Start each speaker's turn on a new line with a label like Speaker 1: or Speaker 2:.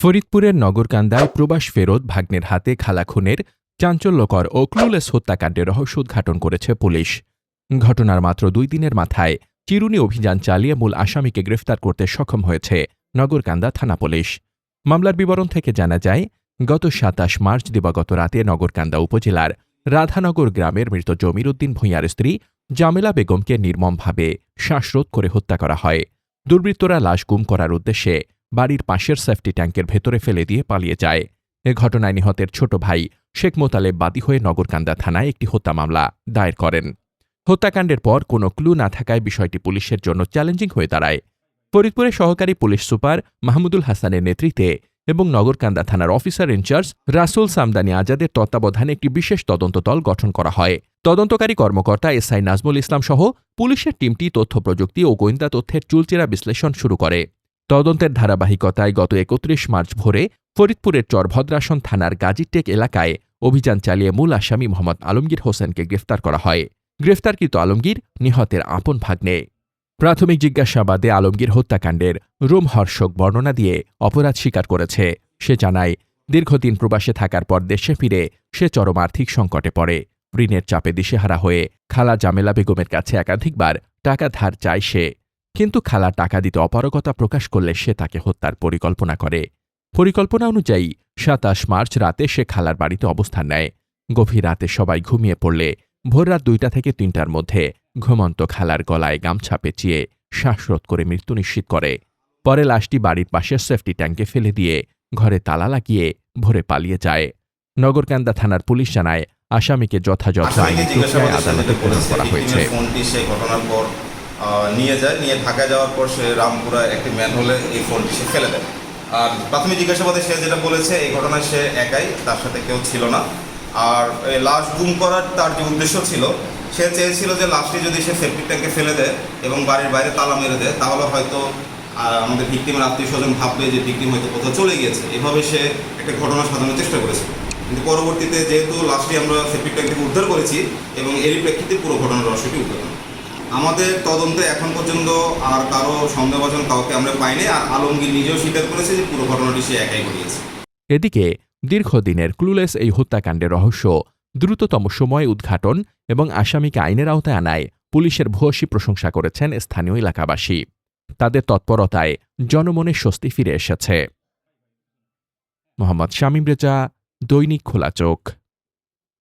Speaker 1: ফরিদপুরের নগরকান্দায় প্রবাস ফেরত ভাগ্নের হাতে খালা খুনের চাঞ্চল্যকর ও ক্লুলেস হত্যাকাণ্ডের রহস্য উদ্ঘাটন করেছে পুলিশ। ঘটনার মাত্র ২ দিনের মাথায় চিরুনি অভিযান চালিয়ে মূল আসামিকে গ্রেফতার করতে সক্ষম হয়েছে নগরকান্দা থানা পুলিশ। মামলার বিবরণ থেকে জানা যায়, গত ২৭ মার্চ দিবাগত রাতে নগরকান্দা উপজেলার রাধানগর গ্রামের মৃত জমির উদ্দিন ভূঁইয়ার স্ত্রী জামেলা বেগমকে নির্মমভাবে শ্বাসরোধ করে হত্যা করা হয়। দুর্বৃত্তরা লাশ গুম করার উদ্দেশ্যে বাড়ির পাশের সেফটি ট্যাঙ্কের ভেতরে ফেলে দিয়ে পালিয়ে যায়। এ ঘটনায় নিহতের ছোট ভাই শেখ মোতালেব বাদী হয়ে নগরকান্দা থানায় একটি হত্যা মামলা দায়ের করেন। হত্যাকাণ্ডের পর কোনো ক্লু না থাকায় বিষয়টি পুলিশের জন্য চ্যালেঞ্জিং হয়ে দাঁড়ায়। ফরিদপুরের সহকারী পুলিশ সুপার মাহমুদুল হাসানের নেতৃত্বে এবং নগরকান্দা থানার অফিসার ইনচার্জ রাসুল সামদানি আজাদের তত্ত্বাবধানে একটি বিশেষ তদন্ত দল গঠন করা হয়। তদন্তকারী কর্মকর্তা এসআই নাজমুল ইসলাম সহ পুলিশের টিমটি তথ্য প্রযুক্তি ও গোয়েন্দা তথ্যের চুলচেরা বিশ্লেষণ শুরু করে। তদন্তের ধারাবাহিকতায় গত ৩১ মার্চ ভোরে ফরিদপুরের চরভদ্রাসন থানার গাজীটেক এলাকায় অভিযান চালিয়ে মূল আসামি মোহাম্মদ আলমগীর হোসেনকে গ্রেফতার করা হয়। গ্রেফতারকৃত আলমগীর নিহতের আপন ভাগ্নে। প্রাথমিক জিজ্ঞাসাবাদে আলমগীর হত্যাকাণ্ডের রোমহর্ষক বর্ণনা দিয়ে অপরাধ স্বীকার করেছে। সে জানায়, দীর্ঘদিন প্রবাসে থাকার পর দেশে ফিরে সে চরম আর্থিক সংকটে পড়ে। ঋণের চাপে দিশেহারা হয়ে খালা জামেলা বেগমের কাছে একাধিকবার টাকা ধার চায় সে, কিন্তু খালা টাকা দিতে অপারগতা প্রকাশ করলে সে তাকে হত্যার পরিকল্পনা করে। পরিকল্পনা অনুযায়ী ২৭ মার্চ রাতে সে খালার বাড়িতে অবস্থান নেয়। গভীর রাতে সবাই ঘুমিয়ে পড়লে ভোররাত ২টা থেকে ৩টার মধ্যে ঘুমন্ত খালার গলায় গামছা পেঁচিয়ে শ্বাসরোধ করে মৃত্যু নিশ্চিত করে। পরে লাশটি বাড়ির পাশের সেফটি ট্যাঙ্কে ফেলে দিয়ে ঘরে তালা লাগিয়ে ভোরে পালিয়ে যায়। নগরকান্দা থানার পুলিশ জানায়, আসামিকে যথাযথ আইনি প্রক্রিয়ায় আদালতে প্রেরণ করা হয়েছে।
Speaker 2: নিয়ে ঢাকা যাওয়ার পর সে রামপুরা একটি ম্যানহোলে এই ফোনটি সে ফেলে দেয়। আর প্রাথমিক জিজ্ঞাসাবাদে সে যেটা বলেছে, এই ঘটনায় সে একাই, তার সাথে কেউ ছিল না। আর এই লাশ গুম করার তার যে উদ্দেশ্য ছিল, সে চেয়েছিল যে লাশটি যদি সে সেফটি ট্যাঙ্কে ফেলে দেয় এবং বাড়ির বাইরে তালা মেরে দেয়, তাহলে হয়তো আমাদের ভিকটিমের আত্মীয় স্বজন ভাববে যে ভিকটিম হয়তো কোথাও চলে গিয়েছে। এভাবে সে একটা ঘটনা সাজানোর চেষ্টা করেছিল। কিন্তু পরবর্তীতে যেহেতু লাশটি আমরা সেফটি ট্যাঙ্ক থেকে উদ্ধার করেছি এবং এরই প্রেক্ষিতে পুরো ঘটনার রহস্যটি উদ্ধার। আমাদের তদন্তে এখন পর্যন্ত আর কারো সন্দেহভাজন কাউকে আমরা পাইনি। আর আলমগীর নিজেও স্বীকার করেছে যে পুরো ঘটনাটি সে একাই ঘটিয়েছে।
Speaker 1: এদিকে দীর্ঘদিনের ক্লুলেস এই হত্যাকাণ্ডের রহস্য দ্রুততম সময়ে উদ্ঘাটন এবং আসামিকে আইনের আওতায় আনায় পুলিশের ভূয়সী প্রশংসা করেছেন স্থানীয় এলাকাবাসী। তাদের তৎপরতায় জনমনে স্বস্তি ফিরে এসেছে। মোহাম্মদ শামীম রেজা, দৈনিক খোলা চোখ।